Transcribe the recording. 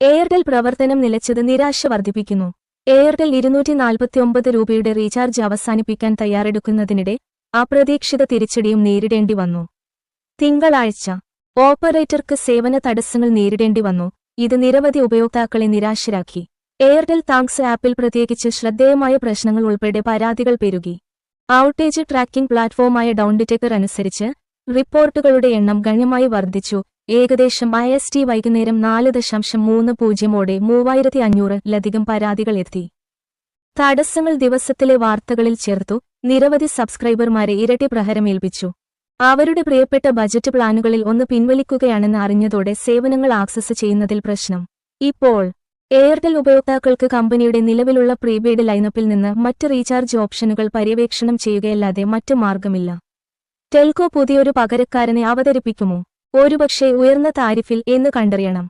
Airtel പ്രവർത്തനം നിലച്ചത് നിരാശ വർദ്ധിപ്പിക്കുന്നു. എയർടെൽ 249 രൂപയുടെ റീചാർജ് അവസാനിപ്പിക്കാൻ തയ്യാറെടുക്കുന്നതിനിടെ അപ്രതീക്ഷിത തിരിച്ചടിയും നേരിടേണ്ടി വന്നു. തിങ്കളാഴ്ച ഓപ്പറേറ്റർക്ക് സേവന തടസ്സങ്ങൾ നേരിടേണ്ടി വന്നു. ഇത് നിരവധി ഉപയോക്താക്കളെ നിരാശരാക്കി. എയർടെൽ താങ്ക്സ് ആപ്പിൽ പ്രത്യേകിച്ച് ശ്രദ്ധേയമായ പ്രശ്നങ്ങൾ ഉൾപ്പെടെ പരാതികൾ പെരുകി. ഔട്ടേജ് ട്രാക്കിംഗ് പ്ലാറ്റ്ഫോമായ ഡൗൺഡിറ്റെക്കർ അനുസരിച്ച് റിപ്പോർട്ടുകളുടെ എണ്ണം ഗണ്യമായി വർദ്ധിച്ചു. ഏകദേശം IST വൈകുന്നേരം 4:30ഓടെ 3500-ലധികം പരാതികൾ എത്തി. തടസ്സങ്ങൾ ദിവസത്തിലെ വാർത്തകളിൽ ചേർത്തു. നിരവധി സബ്സ്ക്രൈബർമാരെ ഇരട്ടി പ്രഹരമേൽപ്പിച്ചു. അവരുടെ പ്രിയപ്പെട്ട ബജറ്റ് പ്ലാനുകളിൽ ഒന്ന് പിൻവലിക്കുകയാണെന്ന് അറിഞ്ഞതോടെ സേവനങ്ങൾ ആക്സസ് ചെയ്യുന്നതിൽ പ്രശ്നം. ഇപ്പോൾ എയർടെൽ ഉപയോക്താക്കൾക്ക് കമ്പനിയുടെ നിലവിലുള്ള പ്രീപെയ്ഡ് ലൈനപ്പിൽ നിന്ന് മറ്റ് റീചാർജ് ഓപ്ഷനുകൾ പര്യവേക്ഷണം ചെയ്യുകയല്ലാതെ മറ്റ് മാർഗമില്ല. ടെൽകോ പുതിയൊരു പകരക്കാരനെ അവതരിപ്പിക്കുമോ? ഒരുപക്ഷേ ഉയർന്ന താരിഫിൽ എന്ന് കണ്ടറിയണം.